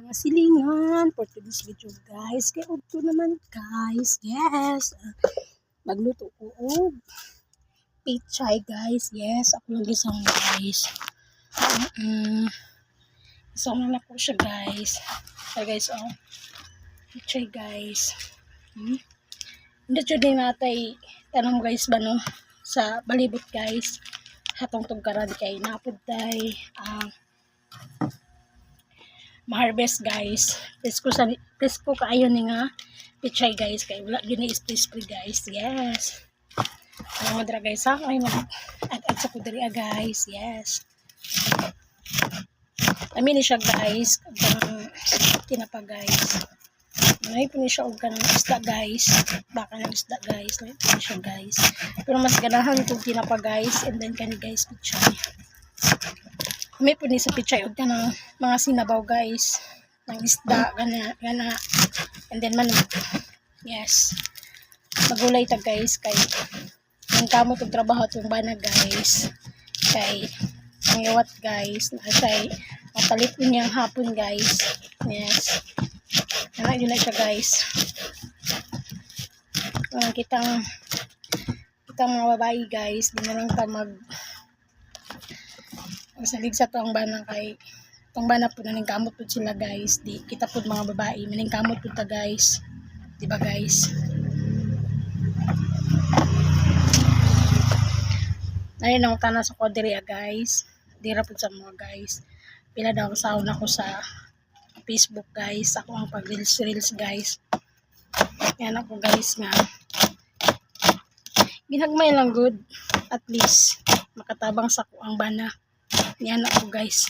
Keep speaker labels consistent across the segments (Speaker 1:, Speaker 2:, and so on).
Speaker 1: mga silingan for today's video guys. Kaya ito naman guys, yes, magluto ko og pichay guys. Yes, ako lang isang guys. Isang na ko siya guys. So guys, pichay guys. Hindi din natay tanong guys ba no sa balibot guys. Hatong tugkaran kay napod tay ma-harvest guys. Presko kaayo ni nga pichay guys kay wala gyud ni spray guys. Yes. Ano mo dira guys ha? Ay mag-add sa kudiri guys. Yes. Amin ni siya guys. Tinapa guys. May po ni siya og kanang isda guys. Baka ng isda guys. May po ni siya guys. Pero mas ganahan kung tinapa guys. And then kani guys pichay. May po ni sa pichay og kanang mga sinabaw guys. Ng isda gana. And then manok. Yes. Magulay ta guys kay ang kamot og trabaho tong bana guys. Kay ang iwat guys na say mapalit niyang hapon guys. Yes. Ano yun na siya guys. Kitang mga babae guys, di na lang ta salig sa to ang bana kay tong bana po naning kamot po sila guys. Di kita po mga babae maning kamot po ta guys. Di ba guys? Ayun ang tanan sa kodriya guys. Dira po sa mga guys. Pila daw sa una ko sa Facebook guys. Ako ang pag reels guys. Yan ako guys nga. Ginagmay lang good. At least makatabang sa ko ang bana. Yan ako guys.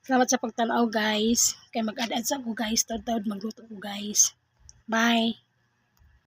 Speaker 1: Salamat sa pagtanaw guys. Kay mag-add sa ako guys. Tawad magluto ko guys. Bye.